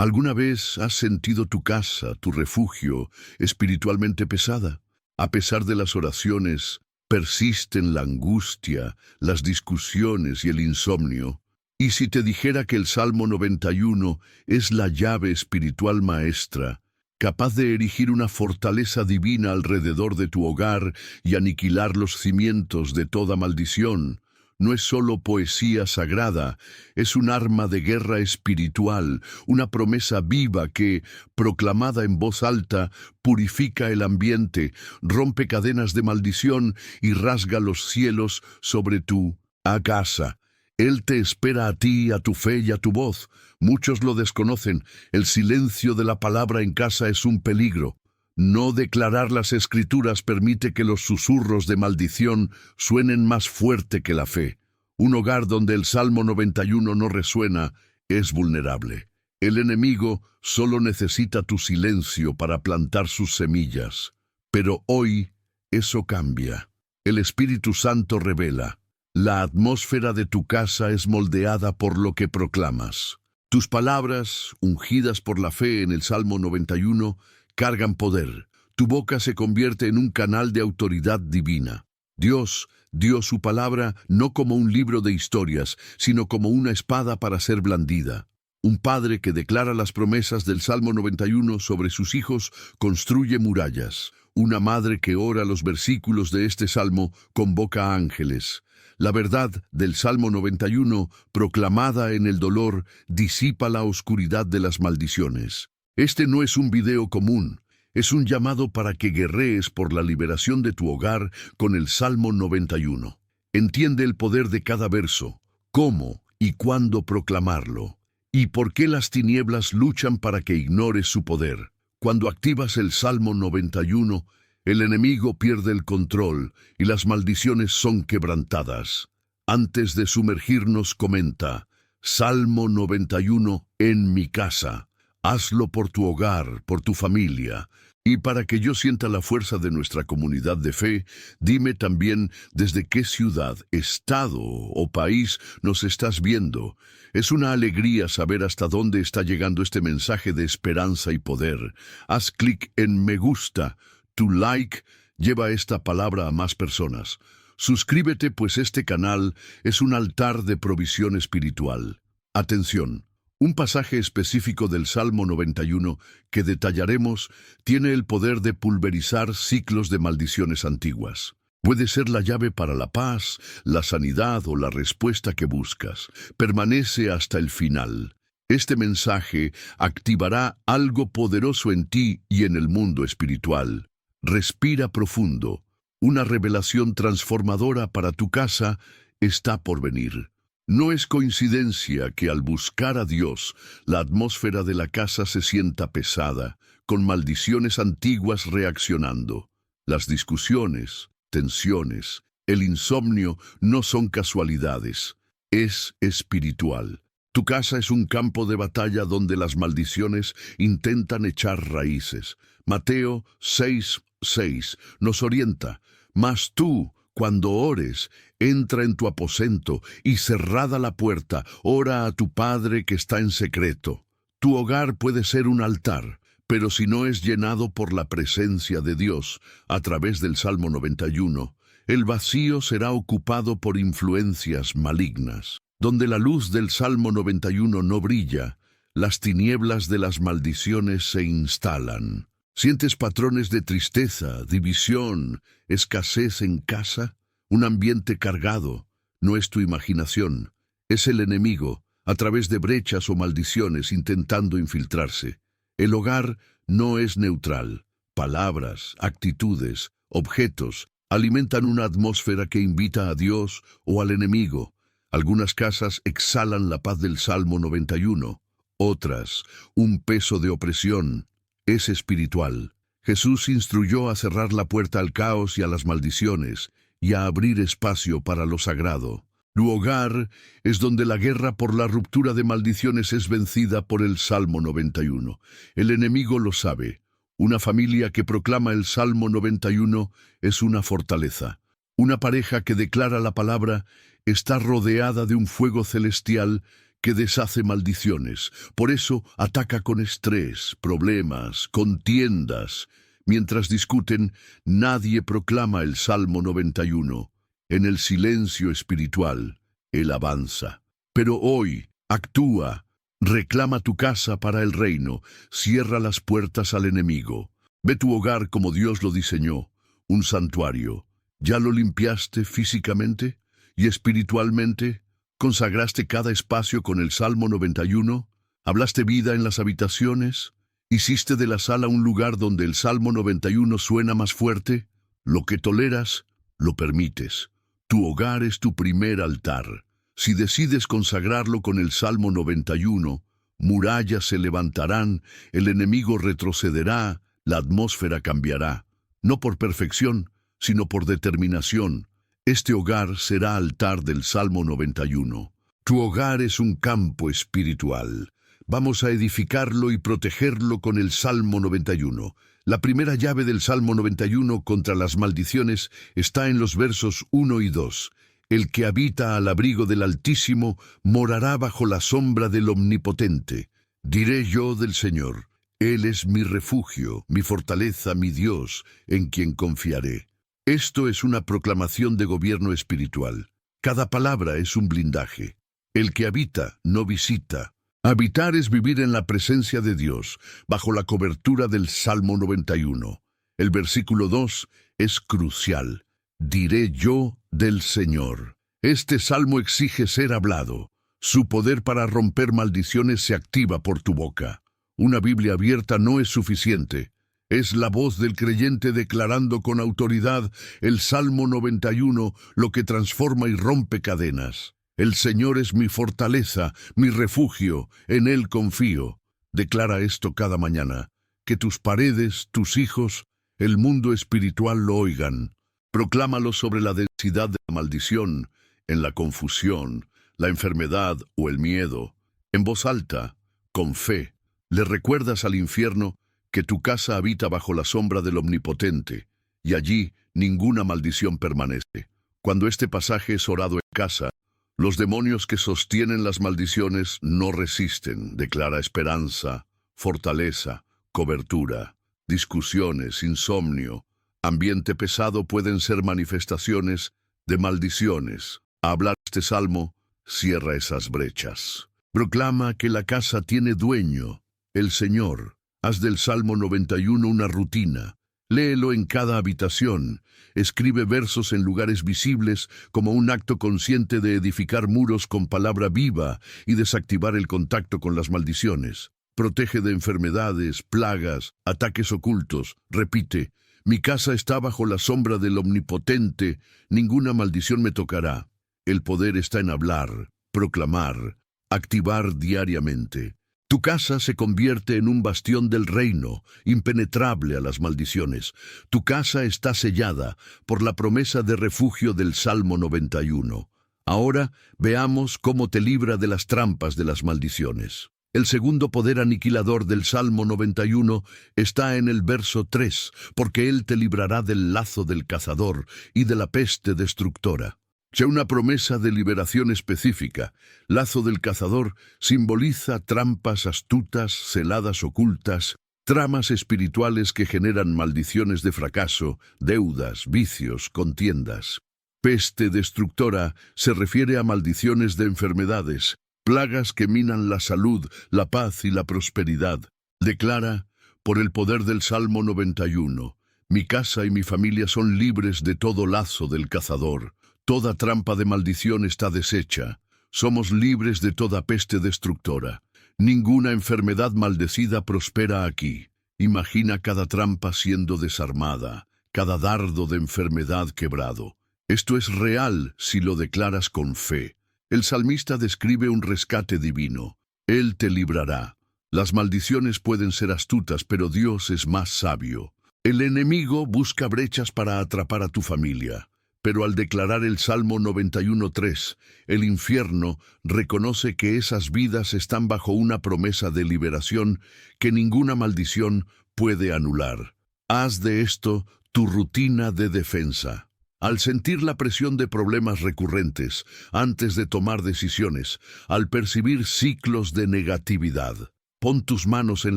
¿Alguna vez has sentido tu casa, tu refugio, espiritualmente pesada? A pesar de las oraciones, persisten la angustia, las discusiones y el insomnio. Y si te dijera que el Salmo 91 es la llave espiritual maestra, capaz de erigir una fortaleza divina alrededor de tu hogar y aniquilar los cimientos de toda maldición, no es solo poesía sagrada, es un arma de guerra espiritual, una promesa viva que, proclamada en voz alta, purifica el ambiente, rompe cadenas de maldición y rasga los cielos sobre tu casa. Él te espera a ti, a tu fe y a tu voz. Muchos lo desconocen. El silencio de la palabra en casa es un peligro. No declarar las Escrituras permite que los susurros de maldición suenen más fuerte que la fe. Un hogar donde el Salmo 91 no resuena es vulnerable. El enemigo solo necesita tu silencio para plantar sus semillas. Pero hoy eso cambia. El Espíritu Santo revela. La atmósfera de tu casa es moldeada por lo que proclamas. Tus palabras, ungidas por la fe en el Salmo 91, cargan poder. Tu boca se convierte en un canal de autoridad divina. Dios dio su palabra no como un libro de historias, sino como una espada para ser blandida. Un padre que declara las promesas del Salmo 91 sobre sus hijos construye murallas. Una madre que ora los versículos de este salmo convoca ángeles. La verdad del Salmo 91, proclamada en el dolor, disipa la oscuridad de las maldiciones. Este no es un video común, es un llamado para que guerrees por la liberación de tu hogar con el Salmo 91. Entiende el poder de cada verso, cómo y cuándo proclamarlo, y por qué las tinieblas luchan para que ignores su poder. Cuando activas el Salmo 91, el enemigo pierde el control y las maldiciones son quebrantadas. Antes de sumergirnos, comenta, Salmo 91 en mi casa. Hazlo por tu hogar, por tu familia. Y para que yo sienta la fuerza de nuestra comunidad de fe, dime también desde qué ciudad, estado o país nos estás viendo. Es una alegría saber hasta dónde está llegando este mensaje de esperanza y poder. Haz clic en me gusta. Tu like lleva esta palabra a más personas. Suscríbete, pues este canal es un altar de provisión espiritual. Atención, un pasaje específico del Salmo 91 que detallaremos tiene el poder de pulverizar ciclos de maldiciones antiguas. Puede ser la llave para la paz, la sanidad o la respuesta que buscas. Permanece hasta el final. Este mensaje activará algo poderoso en ti y en el mundo espiritual. Respira profundo. Una revelación transformadora para tu casa está por venir. No es coincidencia que al buscar a Dios, la atmósfera de la casa se sienta pesada, con maldiciones antiguas reaccionando. Las discusiones, tensiones, el insomnio no son casualidades, es espiritual. Tu casa es un campo de batalla donde las maldiciones intentan echar raíces. Mateo 6:6 nos orienta, mas tú, cuando ores, entra en tu aposento y cerrada la puerta, ora a tu Padre que está en secreto. Tu hogar puede ser un altar, pero si no es llenado por la presencia de Dios a través del Salmo 91, el vacío será ocupado por influencias malignas. Donde la luz del Salmo 91 no brilla, las tinieblas de las maldiciones se instalan. ¿Sientes patrones de tristeza, división, escasez en casa? Un ambiente cargado. No es tu imaginación, es el enemigo, a través de brechas o maldiciones intentando infiltrarse. El hogar no es neutral. Palabras, actitudes, objetos alimentan una atmósfera que invita a Dios o al enemigo. Algunas casas exhalan la paz del Salmo 91, otras, un peso de opresión. Es espiritual. Jesús instruyó a cerrar la puerta al caos y a las maldiciones, y a abrir espacio para lo sagrado. Tu hogar es donde la guerra por la ruptura de maldiciones es vencida por el Salmo 91. El enemigo lo sabe. Una familia que proclama el Salmo 91 es una fortaleza. Una pareja que declara la palabra está rodeada de un fuego celestial que deshace maldiciones. Por eso ataca con estrés, problemas, contiendas. Mientras discuten, nadie proclama el Salmo 91. En el silencio espiritual, él avanza. Pero hoy, actúa. Reclama tu casa para el reino. Cierra las puertas al enemigo. Ve tu hogar como Dios lo diseñó, un santuario. ¿Ya lo limpiaste físicamente y espiritualmente? ¿Consagraste cada espacio con el Salmo 91? ¿Hablaste vida en las habitaciones? ¿Hiciste de la sala un lugar donde el Salmo 91 suena más fuerte? Lo que toleras, lo permites. Tu hogar es tu primer altar. Si decides consagrarlo con el Salmo 91, murallas se levantarán, el enemigo retrocederá, la atmósfera cambiará. No por perfección, sino por determinación. Este hogar será altar del Salmo 91. Tu hogar es un campo espiritual. Vamos a edificarlo y protegerlo con el Salmo 91. La primera llave del Salmo 91 contra las maldiciones está en los versos 1 y 2. El que habita al abrigo del Altísimo morará bajo la sombra del Omnipotente. Diré yo del Señor, Él es mi refugio, mi fortaleza, mi Dios, en quien confiaré. Esto es una proclamación de gobierno espiritual. Cada palabra es un blindaje. El que habita no visita. Habitar es vivir en la presencia de Dios, bajo la cobertura del Salmo 91. El versículo 2 es crucial. Diré yo del Señor. Este salmo exige ser hablado. Su poder para romper maldiciones se activa por tu boca. Una Biblia abierta no es suficiente. Es la voz del creyente declarando con autoridad el Salmo 91, lo que transforma y rompe cadenas. El Señor es mi fortaleza, mi refugio, en Él confío. Declara esto cada mañana. Que tus paredes, tus hijos, el mundo espiritual lo oigan. Proclámalo sobre la densidad de la maldición, en la confusión, la enfermedad o el miedo. En voz alta, con fe, le recuerdas al infierno que tu casa habita bajo la sombra del Omnipotente, y allí ninguna maldición permanece. Cuando este pasaje es orado en casa, los demonios que sostienen las maldiciones no resisten. Declara esperanza, fortaleza, cobertura. Discusiones, insomnio, ambiente pesado pueden ser manifestaciones de maldiciones. A hablar este salmo, cierra esas brechas. Proclama que la casa tiene dueño, el Señor. Haz del Salmo 91 una rutina. Léelo en cada habitación. Escribe versos en lugares visibles como un acto consciente de edificar muros con palabra viva y desactivar el contacto con las maldiciones. Protege de enfermedades, plagas, ataques ocultos. Repite, mi casa está bajo la sombra del Omnipotente, ninguna maldición me tocará. El poder está en hablar, proclamar, activar diariamente. Tu casa se convierte en un bastión del reino, impenetrable a las maldiciones. Tu casa está sellada por la promesa de refugio del Salmo 91. Ahora veamos cómo te libra de las trampas de las maldiciones. El segundo poder aniquilador del Salmo 91 está en el verso 3, porque Él te librará del lazo del cazador y de la peste destructora. Ya una promesa de liberación específica. Lazo del cazador simboliza trampas astutas, celadas ocultas, tramas espirituales que generan maldiciones de fracaso, deudas, vicios, contiendas. Peste destructora se refiere a maldiciones de enfermedades, plagas que minan la salud, la paz y la prosperidad. Declara, por el poder del Salmo 91, mi casa y mi familia son libres de todo lazo del cazador. Toda trampa de maldición está deshecha. Somos libres de toda peste destructora. Ninguna enfermedad maldecida prospera aquí. Imagina cada trampa siendo desarmada, cada dardo de enfermedad quebrado. Esto es real si lo declaras con fe. El salmista describe un rescate divino. Él te librará. Las maldiciones pueden ser astutas, pero Dios es más sabio. El enemigo busca brechas para atrapar a tu familia. Pero al declarar el Salmo 91:3, el infierno reconoce que esas vidas están bajo una promesa de liberación que ninguna maldición puede anular. Haz de esto tu rutina de defensa. Al sentir la presión de problemas recurrentes, antes de tomar decisiones, al percibir ciclos de negatividad, pon tus manos en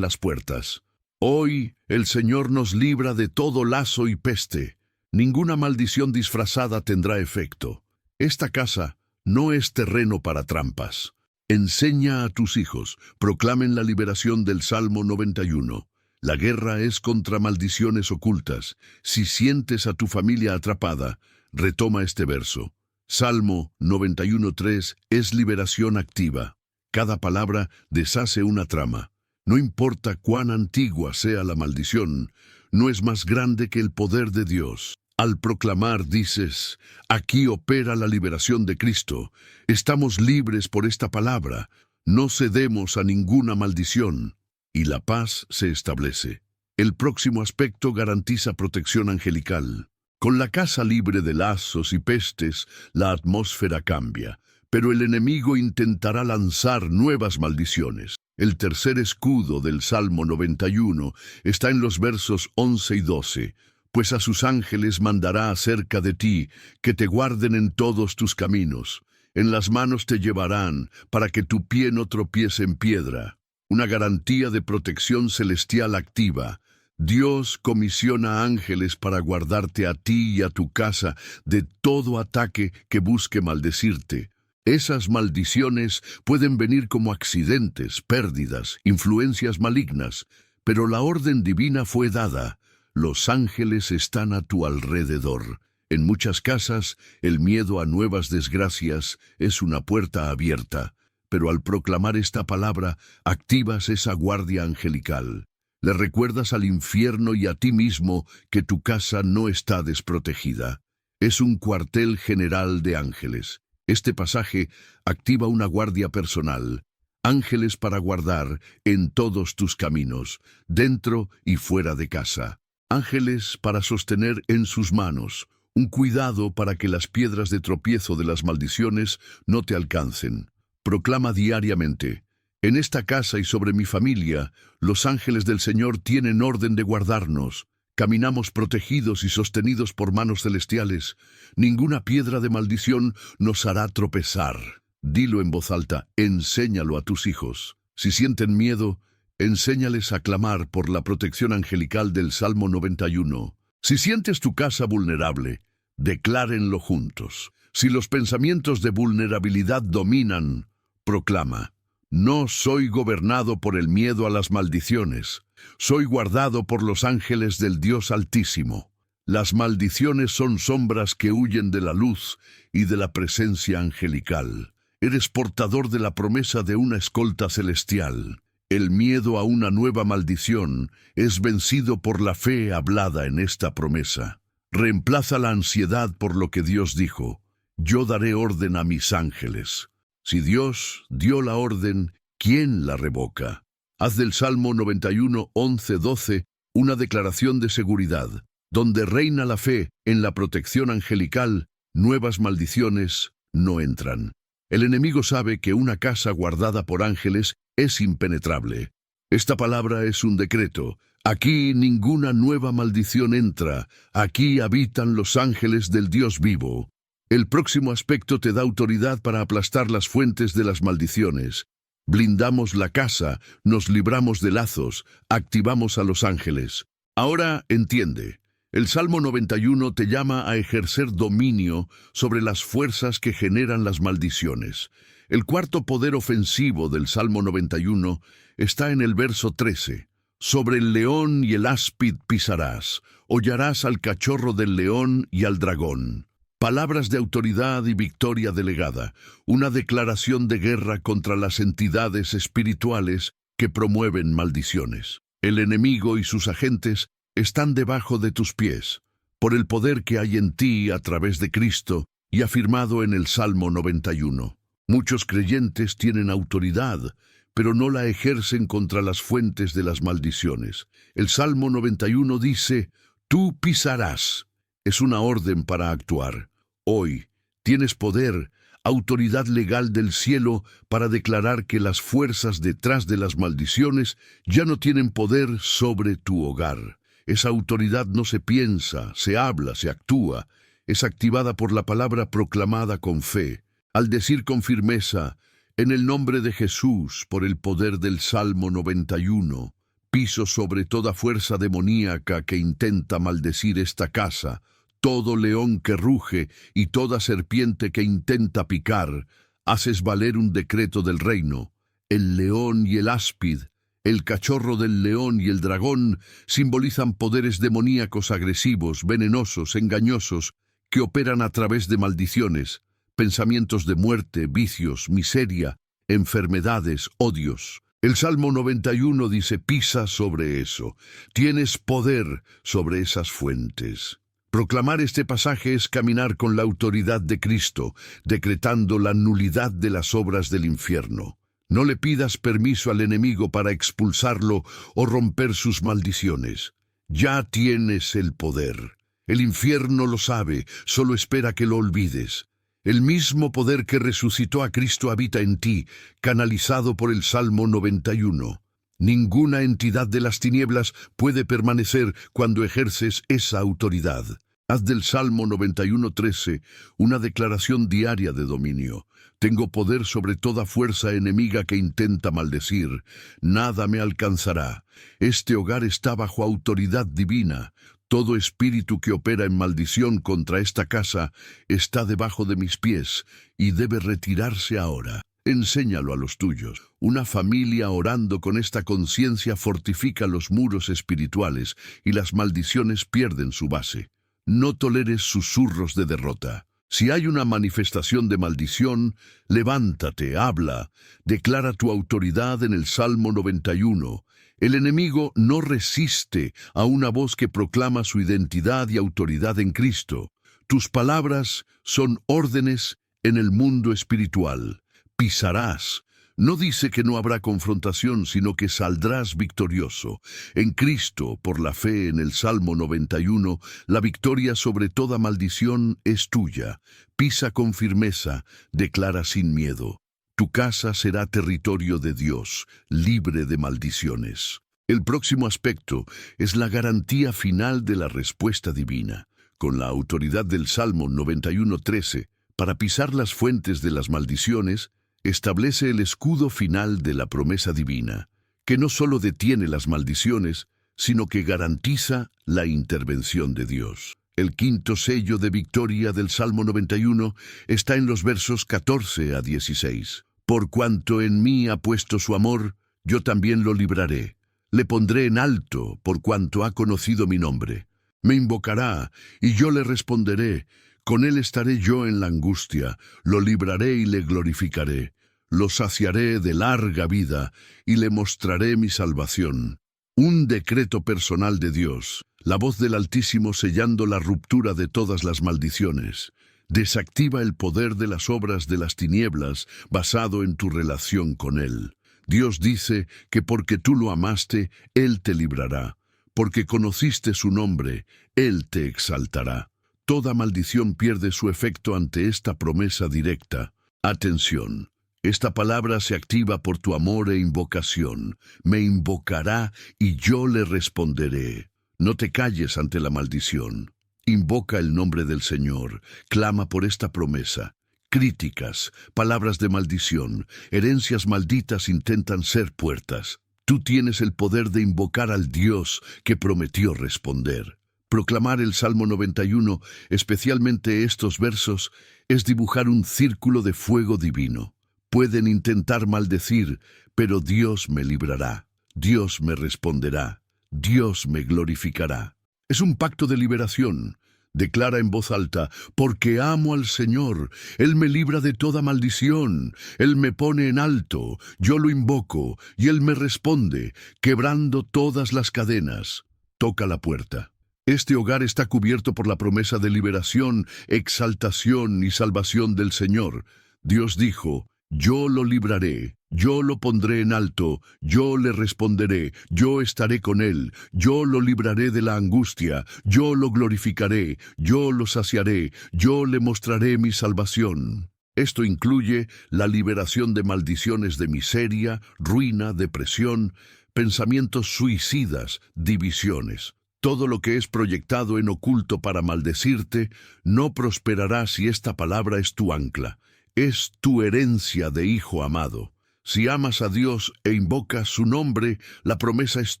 las puertas. Hoy el Señor nos libra de todo lazo y peste. Ninguna maldición disfrazada tendrá efecto. Esta casa no es terreno para trampas. Enseña a tus hijos, proclamen la liberación del Salmo 91. La guerra es contra maldiciones ocultas. Si sientes a tu familia atrapada, retoma este verso. Salmo 91:3 es liberación activa. Cada palabra deshace una trama. No importa cuán antigua sea la maldición, no es más grande que el poder de Dios. Al proclamar dices, aquí opera la liberación de Cristo. Estamos libres por esta palabra. No cedemos a ninguna maldición. Y la paz se establece. El próximo aspecto garantiza protección angelical. Con la casa libre de lazos y pestes, la atmósfera cambia, pero el enemigo intentará lanzar nuevas maldiciones. El tercer escudo del Salmo 91 está en los versos 11 y 12. Pues a sus ángeles mandará acerca de ti, que te guarden en todos tus caminos. En las manos te llevarán, para que tu pie no tropiece en piedra. Una garantía de protección celestial activa. Dios comisiona ángeles para guardarte a ti y a tu casa de todo ataque que busque maldecirte. Esas maldiciones pueden venir como accidentes, pérdidas, influencias malignas, pero la orden divina fue dada. Los ángeles están a tu alrededor. En muchas casas, el miedo a nuevas desgracias es una puerta abierta. Pero al proclamar esta palabra, activas esa guardia angelical. Le recuerdas al infierno y a ti mismo que tu casa no está desprotegida. Es un cuartel general de ángeles. Este pasaje activa una guardia personal. Ángeles para guardar en todos tus caminos, dentro y fuera de casa. Ángeles para sostener en sus manos. Un cuidado para que las piedras de tropiezo de las maldiciones no te alcancen. Proclama diariamente, en esta casa y sobre mi familia, los ángeles del Señor tienen orden de guardarnos. Caminamos protegidos y sostenidos por manos celestiales. Ninguna piedra de maldición nos hará tropezar. Dilo en voz alta, enséñalo a tus hijos. Si sienten miedo, enséñales a clamar por la protección angelical del Salmo 91. Si sientes tu casa vulnerable, declárenlo juntos. Si los pensamientos de vulnerabilidad dominan, proclama, no soy gobernado por el miedo a las maldiciones, soy guardado por los ángeles del Dios Altísimo. Las maldiciones son sombras que huyen de la luz y de la presencia angelical. Eres portador de la promesa de una escolta celestial. El miedo a una nueva maldición es vencido por la fe hablada en esta promesa. Reemplaza la ansiedad por lo que Dios dijo. Yo daré orden a mis ángeles. Si Dios dio la orden, ¿quién la revoca? Haz del Salmo 91, 11, 12 una declaración de seguridad. Donde reina la fe en la protección angelical, nuevas maldiciones no entran. El enemigo sabe que una casa guardada por ángeles es impenetrable. Esta palabra es un decreto. Aquí ninguna nueva maldición entra. Aquí habitan los ángeles del Dios vivo. El próximo aspecto te da autoridad para aplastar las fuentes de las maldiciones. Blindamos la casa, nos libramos de lazos, activamos a los ángeles. Ahora entiende, el Salmo 91 te llama a ejercer dominio sobre las fuerzas que generan las maldiciones. El cuarto poder ofensivo del Salmo 91 está en el verso 13. Sobre el león y el áspid pisarás, hollarás al cachorro del león y al dragón. Palabras de autoridad y victoria delegada, una declaración de guerra contra las entidades espirituales que promueven maldiciones. El enemigo y sus agentes están debajo de tus pies, por el poder que hay en ti a través de Cristo y afirmado en el Salmo 91. Muchos creyentes tienen autoridad, pero no la ejercen contra las fuentes de las maldiciones. El Salmo 91 dice, tú pisarás. Es una orden para actuar. Hoy tienes poder, autoridad legal del cielo para declarar que las fuerzas detrás de las maldiciones ya no tienen poder sobre tu hogar. Esa autoridad no se piensa, se habla, se actúa. es activada por la palabra proclamada con fe, al decir con firmeza, en el nombre de Jesús, por el poder del Salmo 91, piso sobre toda fuerza demoníaca que intenta maldecir esta casa, todo león que ruge y toda serpiente que intenta picar, haces valer un decreto del reino. El león y el áspid, el cachorro del león y el dragón simbolizan poderes demoníacos agresivos, venenosos, engañosos, que operan a través de maldiciones, pensamientos de muerte, vicios, miseria, enfermedades, odios. El Salmo 91 dice, pisa sobre eso, tienes poder sobre esas fuentes. Proclamar este pasaje es caminar con la autoridad de Cristo, decretando la nulidad de las obras del infierno. No le pidas permiso al enemigo para expulsarlo o romper sus maldiciones. Ya tienes el poder. El infierno lo sabe, solo espera que lo olvides. El mismo poder que resucitó a Cristo habita en ti, canalizado por el Salmo 91. Ninguna entidad de las tinieblas puede permanecer cuando ejerces esa autoridad. Haz del Salmo 91:13 una declaración diaria de dominio. Tengo poder sobre toda fuerza enemiga que intenta maldecir. Nada me alcanzará. Este hogar está bajo autoridad divina. Todo espíritu que opera en maldición contra esta casa está debajo de mis pies y debe retirarse ahora. Enséñalo a los tuyos. Una familia orando con esta conciencia fortifica los muros espirituales y las maldiciones pierden su base. No toleres susurros de derrota. Si hay una manifestación de maldición, levántate, habla, declara tu autoridad en el Salmo 91. El enemigo no resiste a una voz que proclama su identidad y autoridad en Cristo. Tus palabras son órdenes en el mundo espiritual. Pisarás. No dice que no habrá confrontación, sino que saldrás victorioso. En Cristo, por la fe en el Salmo 91, la victoria sobre toda maldición es tuya. Pisa con firmeza, declara sin miedo. Tu casa será territorio de Dios, libre de maldiciones. El próximo aspecto es la garantía final de la respuesta divina. Con la autoridad del Salmo 91:13, para pisar las fuentes de las maldiciones, establece el escudo final de la promesa divina, que no solo detiene las maldiciones, sino que garantiza la intervención de Dios. El quinto sello de victoria del Salmo 91 está en los versos 14 a 16. Por cuanto en mí ha puesto su amor, yo también lo libraré. Le pondré en alto por cuanto ha conocido mi nombre. Me invocará y yo le responderé. Con él estaré yo en la angustia, lo libraré y le glorificaré. Lo saciaré de larga vida y le mostraré mi salvación. Un decreto personal de Dios, la voz del Altísimo sellando la ruptura de todas las maldiciones. Desactiva el poder de las obras de las tinieblas basado en tu relación con Él. Dios dice que porque tú lo amaste, Él te librará. Porque conociste su nombre, Él te exaltará. Toda maldición pierde su efecto ante esta promesa directa. Atención, esta palabra se activa por tu amor e invocación. Me invocará y yo le responderé. No te calles ante la maldición. Invoca el nombre del Señor. Clama por esta promesa. Críticas, palabras de maldición, herencias malditas intentan ser puertas. Tú tienes el poder de invocar al Dios que prometió responder. Proclamar el Salmo 91, especialmente estos versos, es dibujar un círculo de fuego divino. Pueden intentar maldecir, pero Dios me librará. Dios me responderá. Dios me glorificará. Es un pacto de liberación. Declara en voz alta, porque amo al Señor, Él me libra de toda maldición, Él me pone en alto, yo lo invoco, y Él me responde, quebrando todas las cadenas. Toca la puerta. Este hogar está cubierto por la promesa de liberación, exaltación y salvación del Señor. Dios dijo, yo lo libraré, yo lo pondré en alto, yo le responderé, yo estaré con él, yo lo libraré de la angustia, yo lo glorificaré, yo lo saciaré, yo le mostraré mi salvación. Esto incluye la liberación de maldiciones de miseria, ruina, depresión, pensamientos suicidas, divisiones. Todo lo que es proyectado en oculto para maldecirte no prosperará si esta palabra es tu ancla. Es tu herencia de hijo amado. Si amas a Dios e invocas su nombre, la promesa es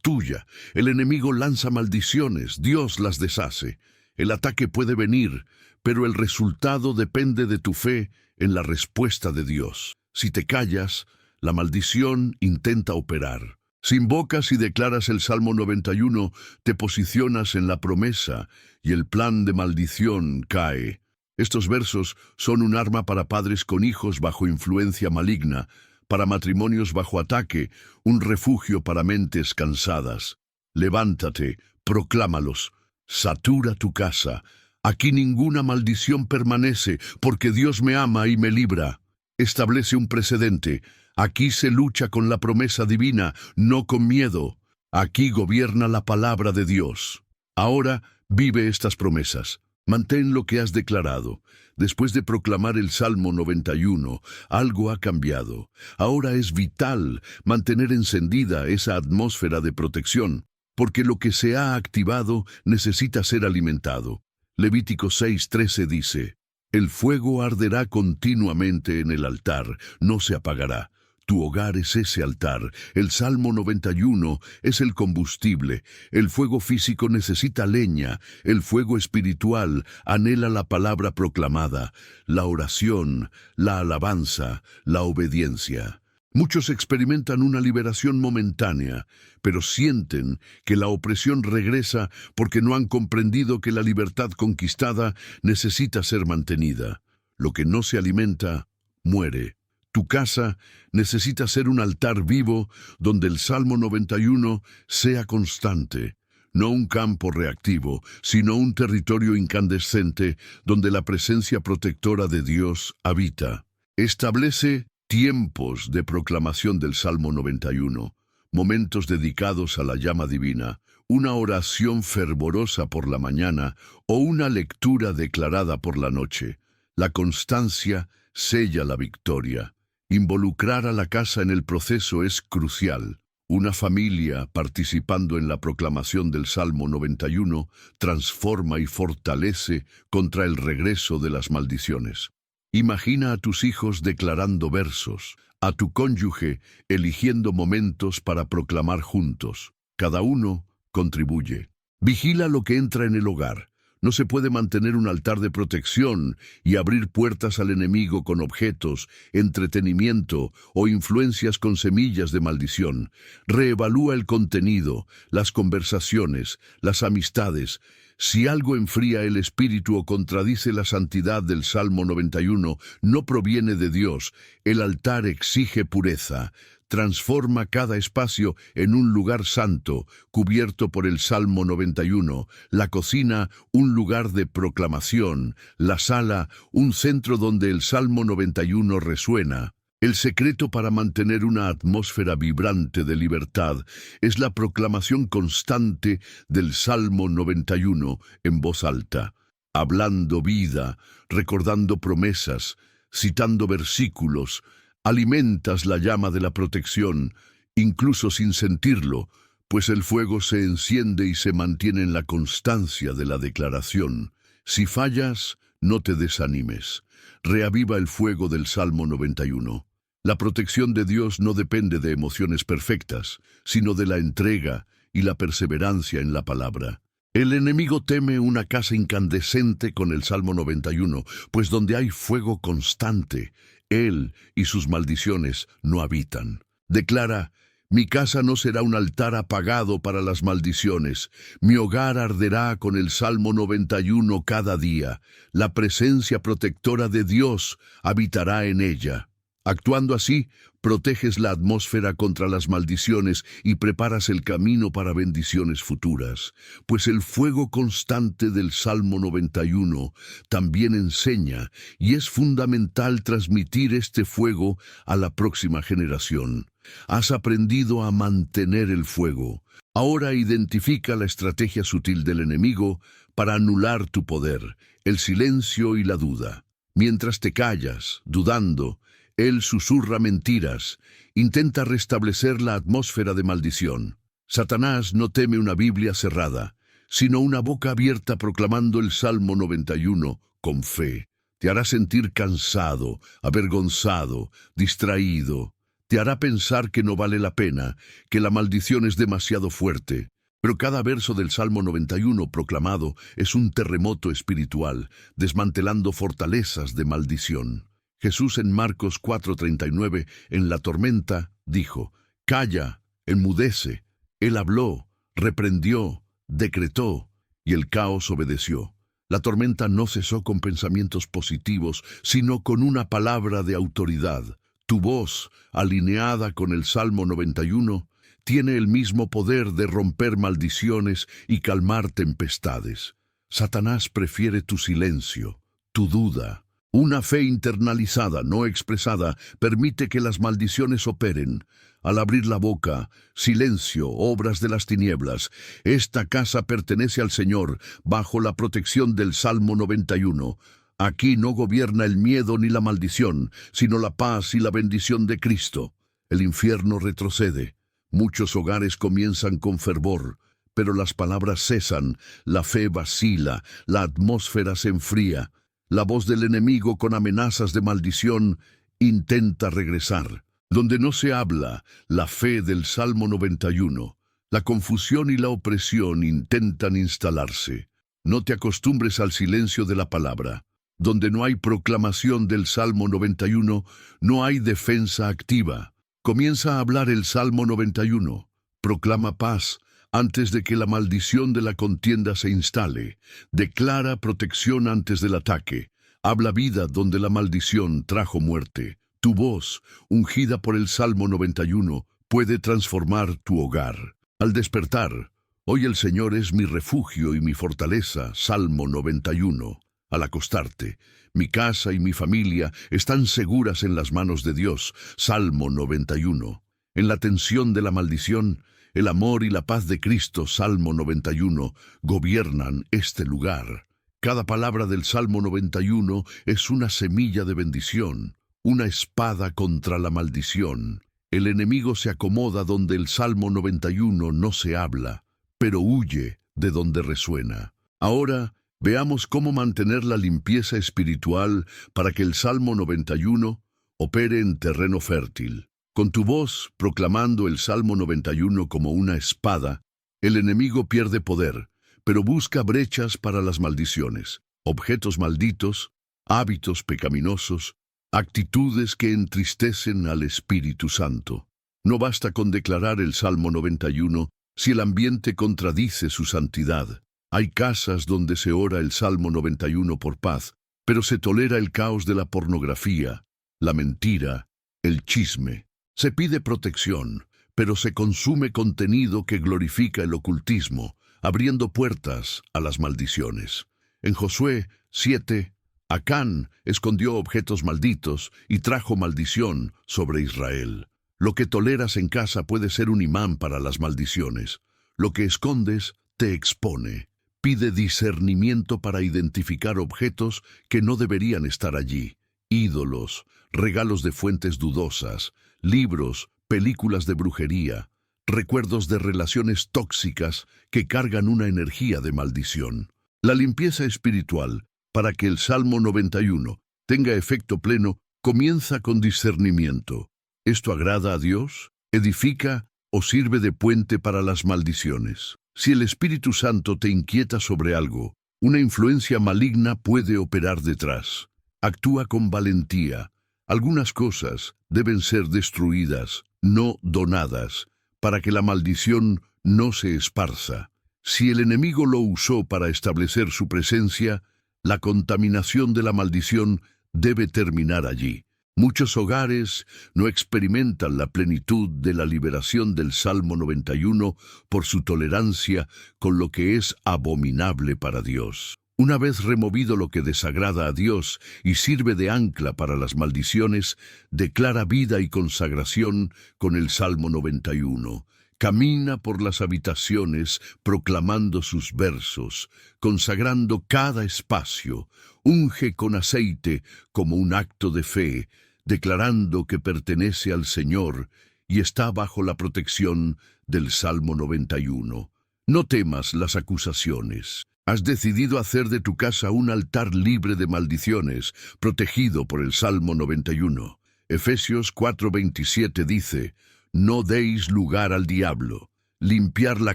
tuya. El enemigo lanza maldiciones, Dios las deshace. El ataque puede venir, pero el resultado depende de tu fe en la respuesta de Dios. Si te callas, la maldición intenta operar. Si invocas y declaras el Salmo 91, te posicionas en la promesa y el plan de maldición cae. Estos versos son un arma para padres con hijos bajo influencia maligna, para matrimonios bajo ataque, un refugio para mentes cansadas. Levántate, proclámalos, satura tu casa. Aquí ninguna maldición permanece, porque Dios me ama y me libra. Establece un precedente. Aquí se lucha con la promesa divina, no con miedo. Aquí gobierna la palabra de Dios. Ahora vive estas promesas. Mantén lo que has declarado. Después de proclamar el Salmo 91, algo ha cambiado. Ahora es vital mantener encendida esa atmósfera de protección, porque lo que se ha activado necesita ser alimentado. Levítico 6:13 dice: el fuego arderá continuamente en el altar, no se apagará. Tu hogar es ese altar. El Salmo 91 es el combustible. El fuego físico necesita leña. El fuego espiritual anhela la palabra proclamada, la oración, la alabanza, la obediencia. Muchos experimentan una liberación momentánea, pero sienten que la opresión regresa porque no han comprendido que la libertad conquistada necesita ser mantenida. Lo que no se alimenta, muere. Tu casa necesita ser un altar vivo donde el Salmo 91 sea constante, no un campo reactivo, sino un territorio incandescente donde la presencia protectora de Dios habita. Establece tiempos de proclamación del Salmo 91, momentos dedicados a la llama divina, una oración fervorosa por la mañana o una lectura declarada por la noche. La constancia sella la victoria. Involucrar a la casa en el proceso es crucial. Una familia participando en la proclamación del Salmo 91 transforma y fortalece contra el regreso de las maldiciones. Imagina a tus hijos declarando versos, a tu cónyuge eligiendo momentos para proclamar juntos. Cada uno contribuye. Vigila lo que entra en el hogar. No se puede mantener un altar de protección y abrir puertas al enemigo con objetos, entretenimiento o influencias con semillas de maldición. Reevalúa el contenido, las conversaciones, las amistades. Si algo enfría el espíritu o contradice la santidad del Salmo 91, no proviene de Dios. El altar exige pureza. Transforma cada espacio en un lugar santo, cubierto por el Salmo 91, la cocina, un lugar de proclamación, la sala, un centro donde el Salmo 91 resuena. El secreto para mantener una atmósfera vibrante de libertad es la proclamación constante del Salmo 91 en voz alta, hablando vida, recordando promesas, citando versículos. Alimentas la llama de la protección, incluso sin sentirlo, pues el fuego se enciende y se mantiene en la constancia de la declaración. Si fallas, no te desanimes. Reaviva el fuego del Salmo 91. La protección de Dios no depende de emociones perfectas, sino de la entrega y la perseverancia en la palabra. El enemigo teme una casa incandescente con el Salmo 91, pues donde hay fuego constante, él y sus maldiciones no habitan. Declara: mi casa no será un altar apagado para las maldiciones. Mi hogar arderá con el Salmo 91 cada día. La presencia protectora de Dios habitará en ella. Actuando así, proteges la atmósfera contra las maldiciones y preparas el camino para bendiciones futuras, pues el fuego constante del Salmo 91 también enseña y es fundamental transmitir este fuego a la próxima generación. Has aprendido a mantener el fuego. Ahora identifica la estrategia sutil del enemigo para anular tu poder, el silencio y la duda. Mientras te callas, dudando, él susurra mentiras, intenta restablecer la atmósfera de maldición. Satanás no teme una Biblia cerrada, sino una boca abierta proclamando el Salmo 91 con fe. Te hará sentir cansado, avergonzado, distraído. Te hará pensar que no vale la pena, que la maldición es demasiado fuerte. Pero cada verso del Salmo 91 proclamado es un terremoto espiritual, desmantelando fortalezas de maldición. Jesús en Marcos 4:39, en la tormenta, dijo: «Calla, enmudece». Él habló, reprendió, decretó, y el caos obedeció. La tormenta no cesó con pensamientos positivos, sino con una palabra de autoridad. Tu voz, alineada con el Salmo 91, tiene el mismo poder de romper maldiciones y calmar tempestades. Satanás prefiere tu silencio, tu duda. Una fe internalizada, no expresada, permite que las maldiciones operen. Al abrir la boca, silencio, obras de las tinieblas. Esta casa pertenece al Señor, bajo la protección del Salmo 91. Aquí no gobierna el miedo ni la maldición, sino la paz y la bendición de Cristo. El infierno retrocede. Muchos hogares comienzan con fervor, pero las palabras cesan, la fe vacila, la atmósfera se enfría. La voz del enemigo con amenazas de maldición intenta regresar. Donde no se habla la fe del Salmo 91, la confusión y la opresión intentan instalarse. No te acostumbres al silencio de la palabra. Donde no hay proclamación del Salmo 91, no hay defensa activa. Comienza a hablar el Salmo 91. Proclama paz antes de que la maldición de la contienda se instale. Declara protección antes del ataque. Habla vida donde la maldición trajo muerte. Tu voz, ungida por el Salmo 91, puede transformar tu hogar. Al despertar, hoy el Señor es mi refugio y mi fortaleza, Salmo 91. Al acostarte, mi casa y mi familia están seguras en las manos de Dios, Salmo 91. En la tensión de la maldición, el amor y la paz de Cristo, Salmo 91, gobiernan este lugar. Cada palabra del Salmo 91 es una semilla de bendición, una espada contra la maldición. El enemigo se acomoda donde el Salmo 91 no se habla, pero huye de donde resuena. Ahora, veamos cómo mantener la limpieza espiritual para que el Salmo 91 opere en terreno fértil. Con tu voz, proclamando el Salmo 91 como una espada, el enemigo pierde poder, pero busca brechas para las maldiciones, objetos malditos, hábitos pecaminosos, actitudes que entristecen al Espíritu Santo. No basta con declarar el Salmo 91 si el ambiente contradice su santidad. Hay casas donde se ora el Salmo 91 por paz, pero se tolera el caos de la pornografía, la mentira, el chisme. Se pide protección, pero se consume contenido que glorifica el ocultismo, abriendo puertas a las maldiciones. En Josué 7, Acán escondió objetos malditos y trajo maldición sobre Israel. Lo que toleras en casa puede ser un imán para las maldiciones. Lo que escondes te expone. Pide discernimiento para identificar objetos que no deberían estar allí. Ídolos, regalos de fuentes dudosas, libros, películas de brujería, recuerdos de relaciones tóxicas que cargan una energía de maldición. La limpieza espiritual, para que el Salmo 91 tenga efecto pleno, comienza con discernimiento. ¿Esto agrada a Dios? ¿Edifica o sirve de puente para las maldiciones? Si el Espíritu Santo te inquieta sobre algo, una influencia maligna puede operar detrás. Actúa con valentía. Algunas cosas deben ser destruidas, no donadas, para que la maldición no se esparza. Si el enemigo lo usó para establecer su presencia, la contaminación de la maldición debe terminar allí. Muchos hogares no experimentan la plenitud de la liberación del Salmo 91 por su tolerancia con lo que es abominable para Dios. Una vez removido lo que desagrada a Dios y sirve de ancla para las maldiciones, declara vida y consagración con el Salmo 91. Camina por las habitaciones proclamando sus versos, consagrando cada espacio, unge con aceite como un acto de fe, declarando que pertenece al Señor y está bajo la protección del Salmo 91. No temas las acusaciones. Has decidido hacer de tu casa un altar libre de maldiciones, protegido por el Salmo 91. Efesios 4:27 dice, no deis lugar al diablo. Limpiar la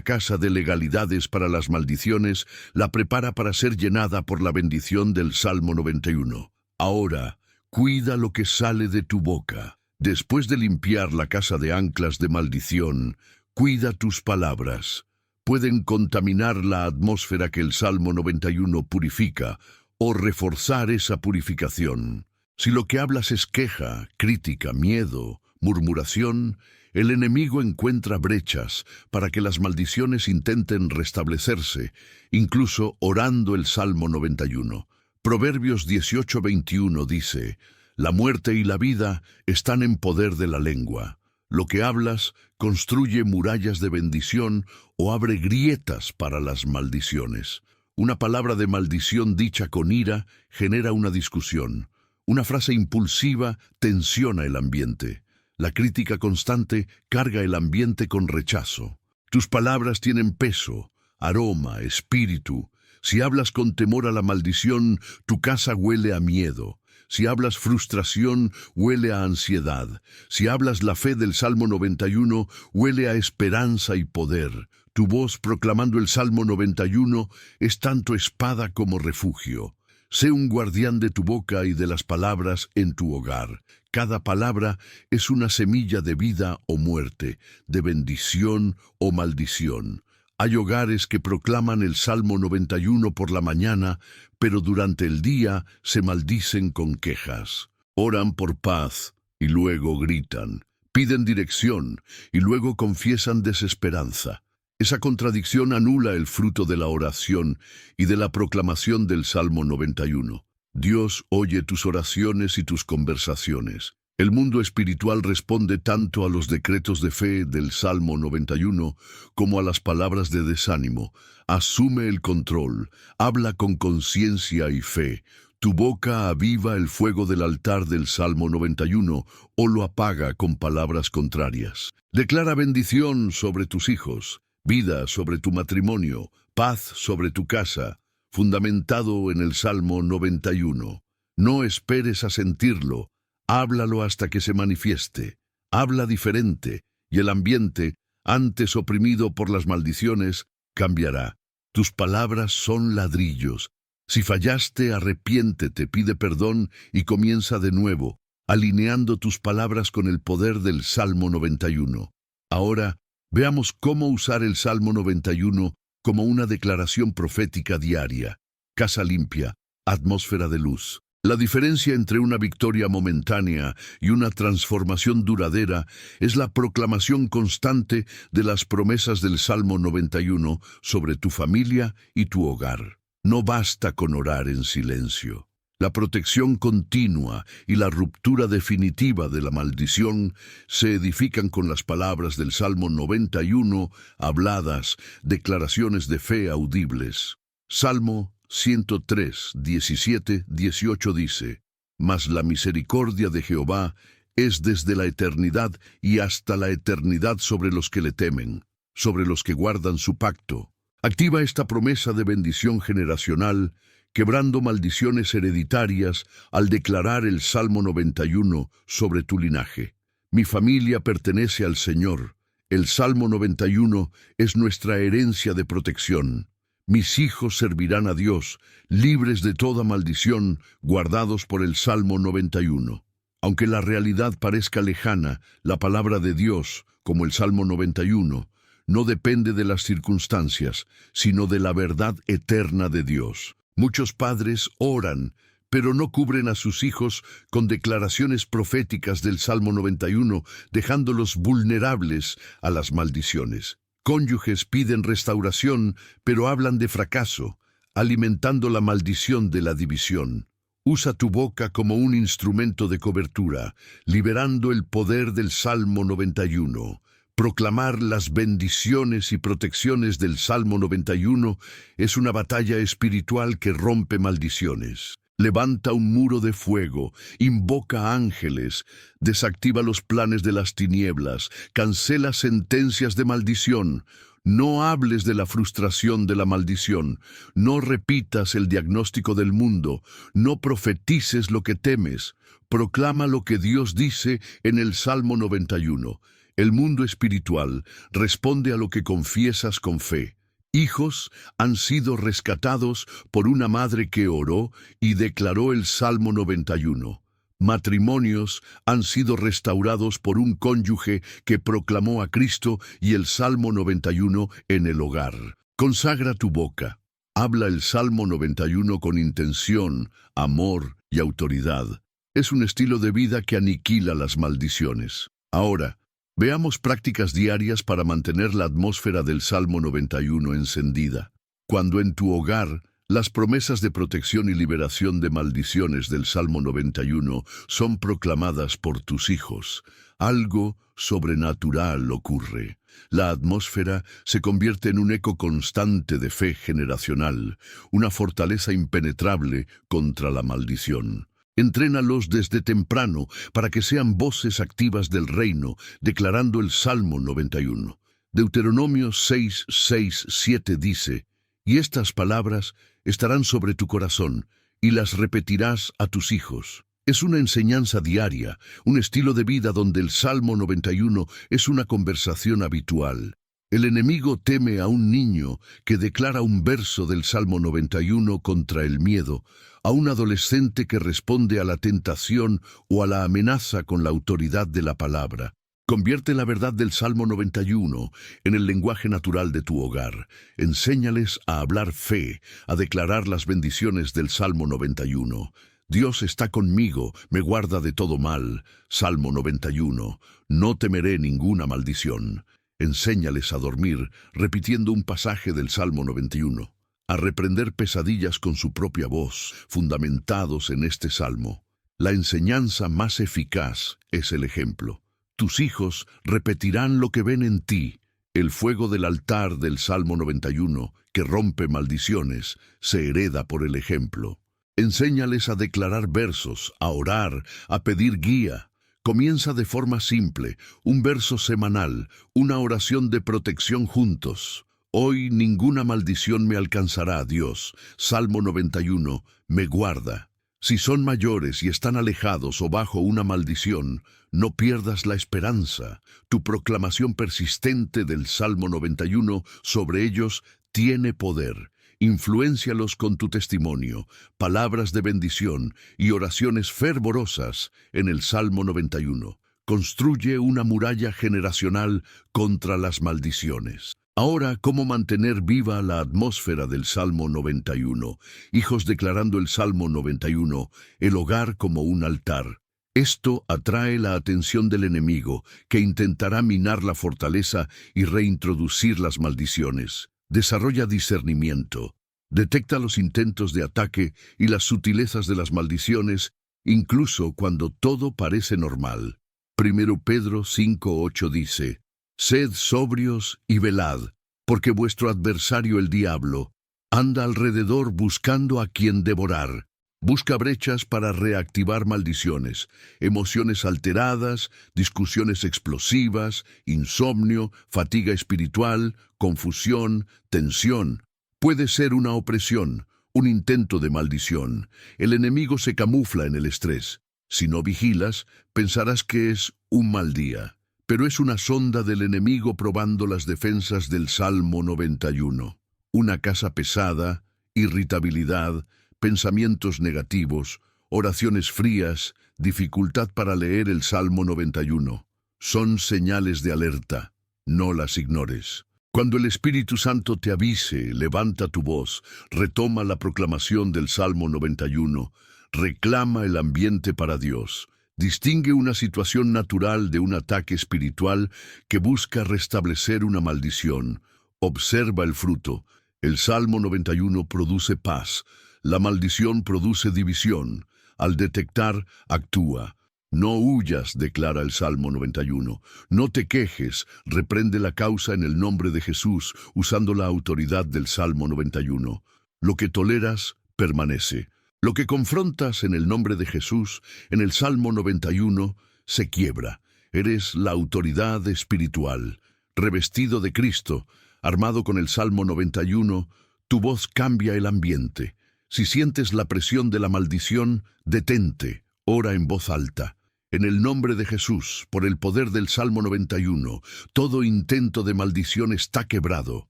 casa de legalidades para las maldiciones la prepara para ser llenada por la bendición del Salmo 91. Ahora, cuida lo que sale de tu boca. Después de limpiar la casa de anclas de maldición, cuida tus palabras. Pueden contaminar la atmósfera que el Salmo 91 purifica o reforzar esa purificación. Si lo que hablas es queja, crítica, miedo, murmuración, el enemigo encuentra brechas para que las maldiciones intenten restablecerse, incluso orando el Salmo 91. Proverbios 18:21 dice, la muerte y la vida están en poder de la lengua. Lo que hablas construye murallas de bendición o abre grietas para las maldiciones. Una palabra de maldición dicha con ira genera una discusión. Una frase impulsiva tensiona el ambiente. La crítica constante carga el ambiente con rechazo. Tus palabras tienen peso, aroma, espíritu. Si hablas con temor a la maldición, tu casa huele a miedo. Si hablas frustración, huele a ansiedad. Si hablas la fe del Salmo 91, huele a esperanza y poder. Tu voz proclamando el Salmo 91 es tanto espada como refugio. Sé un guardián de tu boca y de las palabras en tu hogar. Cada palabra es una semilla de vida o muerte, de bendición o maldición. Hay hogares que proclaman el Salmo 91 por la mañana, pero durante el día se maldicen con quejas. Oran por paz y luego gritan. Piden dirección y luego confiesan desesperanza. Esa contradicción anula el fruto de la oración y de la proclamación del Salmo 91. Dios oye tus oraciones y tus conversaciones. El mundo espiritual responde tanto a los decretos de fe del Salmo 91 como a las palabras de desánimo. Asume el control, habla con conciencia y fe. Tu boca aviva el fuego del altar del Salmo 91 o lo apaga con palabras contrarias. Declara bendición sobre tus hijos, vida sobre tu matrimonio, paz sobre tu casa, fundamentado en el Salmo 91. No esperes a sentirlo. Háblalo hasta que se manifieste. Habla diferente, y el ambiente, antes oprimido por las maldiciones, cambiará. Tus palabras son ladrillos. Si fallaste, arrepiéntete, pide perdón y comienza de nuevo, alineando tus palabras con el poder del Salmo 91. Ahora, veamos cómo usar el Salmo 91 como una declaración profética diaria. Casa limpia, atmósfera de luz. La diferencia entre una victoria momentánea y una transformación duradera es la proclamación constante de las promesas del Salmo 91 sobre tu familia y tu hogar. No basta con orar en silencio. La protección continua y la ruptura definitiva de la maldición se edifican con las palabras del Salmo 91 habladas, declaraciones de fe audibles. Salmo 103, 17, 18 dice, mas la misericordia de Jehová es desde la eternidad y hasta la eternidad sobre los que le temen, sobre los que guardan su pacto. Activa esta promesa de bendición generacional, quebrando maldiciones hereditarias al declarar el Salmo 91 sobre tu linaje. Mi familia pertenece al Señor. El Salmo 91 es nuestra herencia de protección. Mis hijos servirán a Dios, libres de toda maldición, guardados por el Salmo 91. Aunque la realidad parezca lejana, la palabra de Dios, como el Salmo 91, no depende de las circunstancias, sino de la verdad eterna de Dios. Muchos padres oran, pero no cubren a sus hijos con declaraciones proféticas del Salmo 91, dejándolos vulnerables a las maldiciones. Cónyuges piden restauración, pero hablan de fracaso, alimentando la maldición de la división. Usa tu boca como un instrumento de cobertura, liberando el poder del Salmo 91. Proclamar las bendiciones y protecciones del Salmo 91 es una batalla espiritual que rompe maldiciones. Levanta un muro de fuego, invoca ángeles, desactiva los planes de las tinieblas, cancela sentencias de maldición. No hables de la frustración de la maldición, no repitas el diagnóstico del mundo, no profetices lo que temes, proclama lo que Dios dice en el Salmo 91. El mundo espiritual responde a lo que confiesas con fe. Hijos han sido rescatados por una madre que oró y declaró el Salmo 91. Matrimonios han sido restaurados por un cónyuge que proclamó a Cristo y el Salmo 91 en el hogar. Consagra tu boca. Habla el Salmo 91 con intención, amor y autoridad. Es un estilo de vida que aniquila las maldiciones. Ahora, veamos prácticas diarias para mantener la atmósfera del Salmo 91 encendida. Cuando en tu hogar las promesas de protección y liberación de maldiciones del Salmo 91 son proclamadas por tus hijos, algo sobrenatural ocurre. La atmósfera se convierte en un eco constante de fe generacional, una fortaleza impenetrable contra la maldición. Entrénalos desde temprano para que sean voces activas del reino, declarando el Salmo 91. Deuteronomio 6:7 dice: «Y estas palabras estarán sobre tu corazón, y las repetirás a tus hijos». Es una enseñanza diaria, un estilo de vida donde el Salmo 91 es una conversación habitual. El enemigo teme a un niño que declara un verso del Salmo 91 contra el miedo, a un adolescente que responde a la tentación o a la amenaza con la autoridad de la palabra. Convierte la verdad del Salmo 91 en el lenguaje natural de tu hogar. Enséñales a hablar fe, a declarar las bendiciones del Salmo 91. Dios está conmigo, me guarda de todo mal. Salmo 91. No temeré ninguna maldición. Enséñales a dormir, repitiendo un pasaje del Salmo 91. A reprender pesadillas con su propia voz, fundamentados en este Salmo. La enseñanza más eficaz es el ejemplo. Tus hijos repetirán lo que ven en ti. El fuego del altar del Salmo 91, que rompe maldiciones, se hereda por el ejemplo. Enséñales a declarar versos, a orar, a pedir guía. Comienza de forma simple, un verso semanal, una oración de protección juntos. Hoy ninguna maldición me alcanzará, Dios. Salmo 91, me guarda. Si son mayores y están alejados o bajo una maldición, no pierdas la esperanza. Tu proclamación persistente del Salmo 91 sobre ellos tiene poder. Influéncialos con tu testimonio, palabras de bendición y oraciones fervorosas en el Salmo 91. Construye una muralla generacional contra las maldiciones. Ahora, ¿cómo mantener viva la atmósfera del Salmo 91? Hijos declarando el Salmo 91, el hogar como un altar. Esto atrae la atención del enemigo, que intentará minar la fortaleza y reintroducir las maldiciones. Desarrolla discernimiento. Detecta los intentos de ataque y las sutilezas de las maldiciones, incluso cuando todo parece normal. 1 Pedro 5:8 dice: «Sed sobrios y velad, porque vuestro adversario el diablo anda alrededor buscando a quien devorar». Busca brechas para reactivar maldiciones, emociones alteradas, discusiones explosivas, insomnio, fatiga espiritual, confusión, tensión. Puede ser una opresión, un intento de maldición. El enemigo se camufla en el estrés. Si no vigilas, pensarás que es un mal día. Pero es una sonda del enemigo probando las defensas del Salmo 91. Una casa pesada, irritabilidad, pensamientos negativos, oraciones frías, dificultad para leer el Salmo 91. Son señales de alerta, no las ignores. Cuando el Espíritu Santo te avise, levanta tu voz, retoma la proclamación del Salmo 91, reclama el ambiente para Dios. Distingue una situación natural de un ataque espiritual que busca restablecer una maldición. Observa el fruto. El Salmo 91 produce paz. La maldición produce división. Al detectar, actúa. No huyas, declara el Salmo 91. No te quejes, reprende la causa en el nombre de Jesús, usando la autoridad del Salmo 91. Lo que toleras, permanece. Lo que confrontas en el nombre de Jesús, en el Salmo 91, se quiebra. Eres la autoridad espiritual. Revestido de Cristo, Armado con el Salmo 91, tu voz cambia el ambiente. Si sientes la presión de la maldición, detente, ora en voz alta. En el nombre de Jesús, por el poder del Salmo 91, todo intento de maldición está quebrado.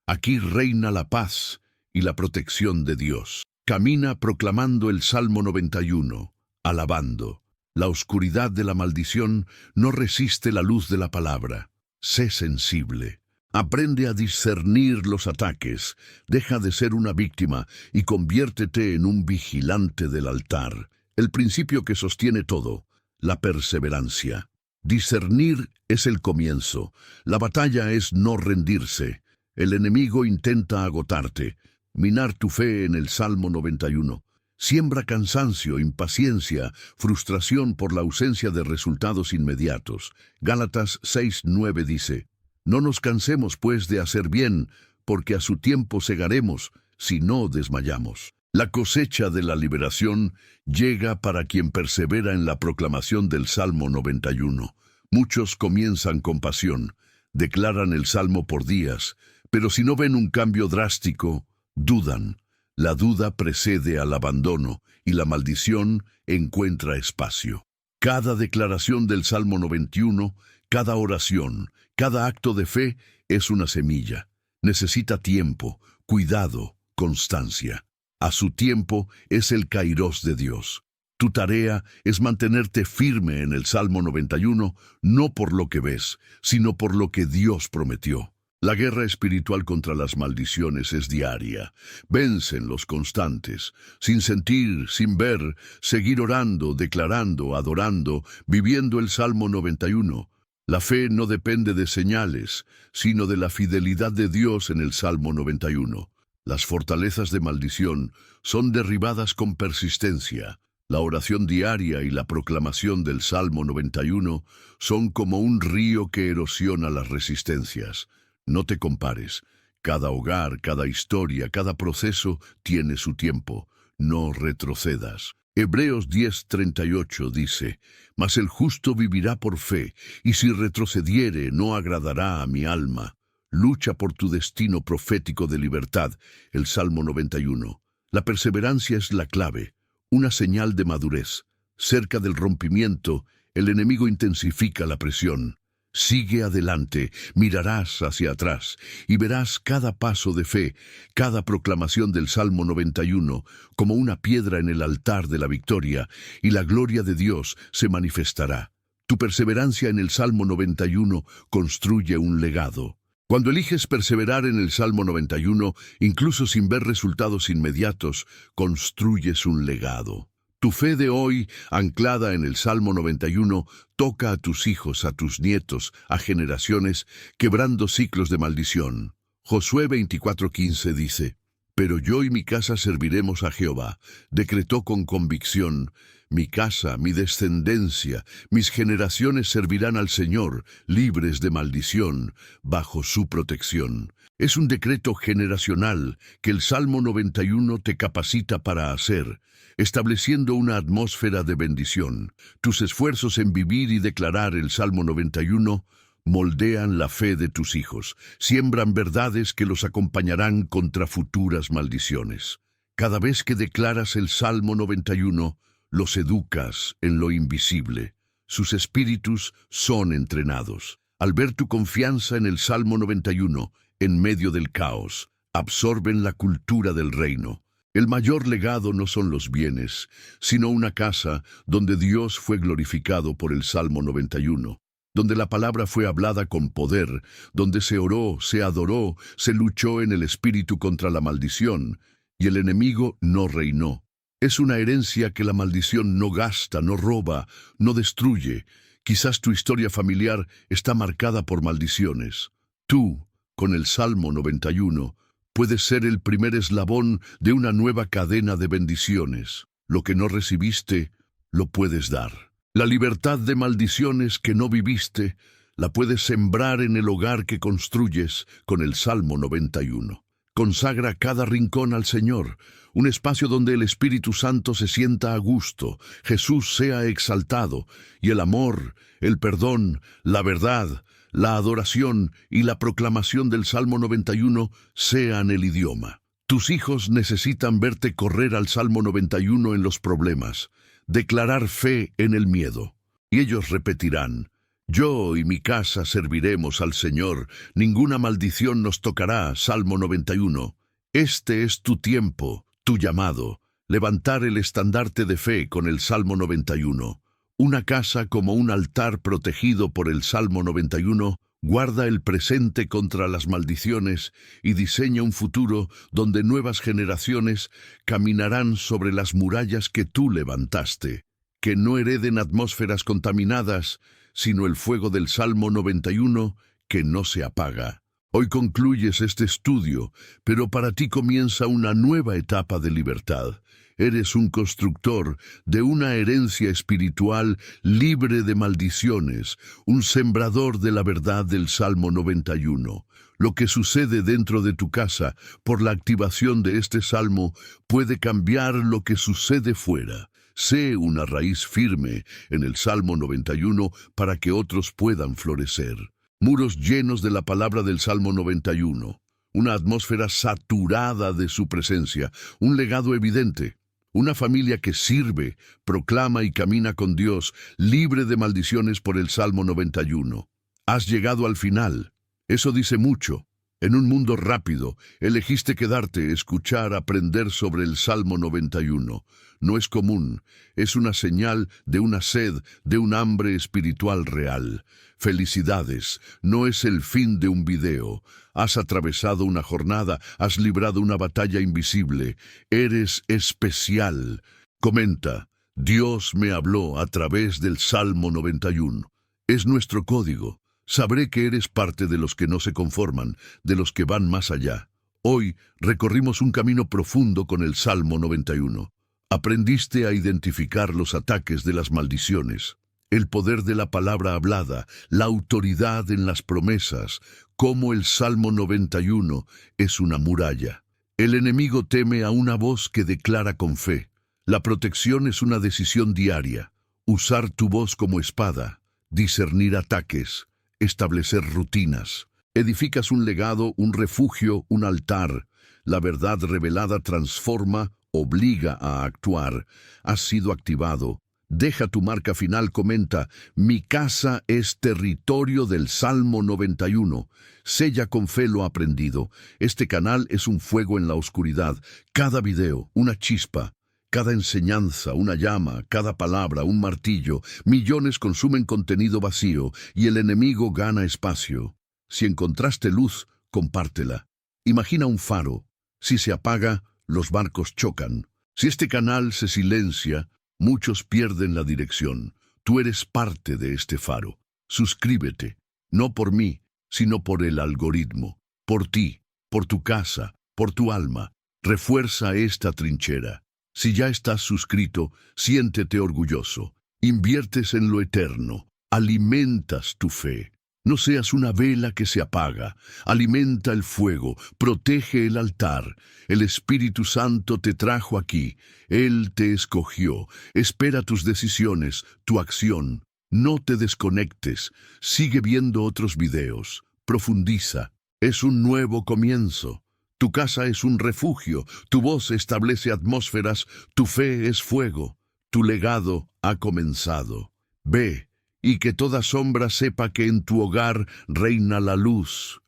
Aquí reina la paz y la protección de Dios. Camina proclamando el Salmo 91, alabando. La oscuridad de la maldición no resiste la luz de la palabra. Sé sensible. Aprende a discernir los ataques. Deja de ser una víctima y conviértete en un vigilante del altar. El principio que sostiene todo, la perseverancia. Discernir es el comienzo. La batalla es no rendirse. El enemigo intenta agotarte. Minar tu fe en el Salmo 91. Siembra cansancio, impaciencia, frustración por la ausencia de resultados inmediatos. Gálatas 6:9 dice: no nos cansemos, pues, de hacer bien, porque a su tiempo segaremos, si no desmayamos. La cosecha de la liberación llega para quien persevera en la proclamación del Salmo 91. Muchos comienzan con pasión, declaran el Salmo por días, pero si no ven un cambio drástico, dudan. La duda precede al abandono y la maldición encuentra espacio. Cada declaración del Salmo 91, cada oración, cada acto de fe es una semilla. Necesita tiempo, cuidado, constancia. A su tiempo es el Kairos de Dios. Tu tarea es mantenerte firme en el Salmo 91, no por lo que ves, sino por lo que Dios prometió. La guerra espiritual contra las maldiciones es diaria. Vencen los constantes, sin sentir, sin ver, seguir orando, declarando, adorando, viviendo el Salmo 91. La fe no depende de señales, sino de la fidelidad de Dios en el Salmo 91. Las fortalezas de maldición son derribadas con persistencia. La oración diaria y la proclamación del Salmo 91 son como un río que erosiona las resistencias. No te compares. Cada hogar, cada historia, cada proceso tiene su tiempo. No retrocedas. Hebreos 10:38 dice: mas el justo vivirá por fe, y si retrocediere no agradará a mi alma. Lucha por tu destino profético de libertad. El Salmo 91. La perseverancia es la clave, una señal de madurez. Cerca del rompimiento, el enemigo intensifica la presión. Sigue adelante, mirarás hacia atrás y verás cada paso de fe, cada proclamación del Salmo 91 como una piedra en el altar de la victoria, y la gloria de Dios se manifestará. Tu perseverancia en el Salmo 91 construye un legado. Cuando eliges perseverar en el Salmo 91, incluso sin ver resultados inmediatos, construyes un legado. Tu fe de hoy, anclada en el Salmo 91, toca a tus hijos, a tus nietos, a generaciones, quebrando ciclos de maldición. Josué 24:15 dice: pero yo y mi casa serviremos a Jehová. Decretó con convicción: mi casa, mi descendencia, mis generaciones servirán al Señor, libres de maldición, bajo su protección. Es un decreto generacional que el Salmo 91 te capacita para hacer, estableciendo una atmósfera de bendición. Tus esfuerzos en vivir y declarar el Salmo 91 moldean la fe de tus hijos, siembran verdades que los acompañarán contra futuras maldiciones. Cada vez que declaras el Salmo 91, los educas en lo invisible. Sus espíritus son entrenados. Al ver tu confianza en el Salmo 91, en medio del caos, absorben la cultura del reino. El mayor legado no son los bienes, sino una casa donde Dios fue glorificado por el Salmo 91, donde la palabra fue hablada con poder, donde se oró, se adoró, se luchó en el espíritu contra la maldición, y el enemigo no reinó. Es una herencia que la maldición no gasta, no roba, no destruye. Quizás tu historia familiar está marcada por maldiciones. Tú, con el Salmo 91, puedes ser el primer eslabón de una nueva cadena de bendiciones. Lo que no recibiste, lo puedes dar. La libertad de maldiciones que no viviste, la puedes sembrar en el hogar que construyes con el Salmo 91. Consagra cada rincón al Señor, un espacio donde el Espíritu Santo se sienta a gusto, Jesús sea exaltado, y el amor, el perdón, la verdad, la adoración y la proclamación del Salmo 91 sean el idioma. Tus hijos necesitan verte correr al Salmo 91 en los problemas, declarar fe en el miedo. Y ellos repetirán: yo y mi casa serviremos al Señor, ninguna maldición nos tocará. Salmo 91. Este es tu tiempo, tu llamado, levantar el estandarte de fe con el Salmo 91. Una casa como un altar protegido por el Salmo 91, guarda el presente contra las maldiciones y diseña un futuro donde nuevas generaciones caminarán sobre las murallas que tú levantaste, que no hereden atmósferas contaminadas, sino el fuego del Salmo 91 que no se apaga. Hoy concluyes este estudio, pero para ti comienza una nueva etapa de libertad. Eres un constructor de una herencia espiritual libre de maldiciones, un sembrador de la verdad del Salmo 91. Lo que sucede dentro de tu casa por la activación de este salmo puede cambiar lo que sucede fuera. Sé una raíz firme en el Salmo 91 para que otros puedan florecer. Muros llenos de la palabra del Salmo 91. Una atmósfera saturada de su presencia. Un legado evidente. Una familia que sirve, proclama y camina con Dios, libre de maldiciones por el Salmo 91. Has llegado al final. Eso dice mucho. En un mundo rápido, elegiste quedarte, escuchar, aprender sobre el Salmo 91. No es común, es una señal de una sed, de un hambre espiritual real. Felicidades, no es el fin de un video. Has atravesado una jornada, has librado una batalla invisible. Eres especial. Comenta: Dios me habló a través del Salmo 91. Es nuestro código. Sabré que eres parte de los que no se conforman, de los que van más allá. Hoy recorrimos un camino profundo con el Salmo 91. Aprendiste a identificar los ataques de las maldiciones, el poder de la palabra hablada, la autoridad en las promesas, cómo el Salmo 91 es una muralla. El enemigo teme a una voz que declara con fe. La protección es una decisión diaria. Usar tu voz como espada, discernir ataques, establecer rutinas. Edificas un legado, un refugio, un altar. La verdad revelada transforma, obliga a actuar. Has sido activado. Deja tu marca final. Comenta: mi casa es territorio del Salmo 91. Sella con fe lo aprendido. Este canal es un fuego en la oscuridad. Cada video, una chispa. Cada enseñanza, una llama, cada palabra, un martillo. Millones consumen contenido vacío y el enemigo gana espacio. Si encontraste luz, compártela. Imagina un faro. Si se apaga, los barcos chocan. Si este canal se silencia, muchos pierden la dirección. Tú eres parte de este faro. Suscríbete, no por mí, sino por el algoritmo. Por ti, por tu casa, por tu alma. Refuerza esta trinchera. Si ya estás suscrito, siéntete orgulloso. Inviertes en lo eterno. Alimentas tu fe. No seas una vela que se apaga. Alimenta el fuego. Protege el altar. El Espíritu Santo te trajo aquí. Él te escogió. Espera tus decisiones, tu acción. No te desconectes. Sigue viendo otros videos. Profundiza. Es un nuevo comienzo. Tu casa es un refugio, tu voz establece atmósferas, tu fe es fuego, tu legado ha comenzado. Ve, y que toda sombra sepa que en tu hogar reina la luz.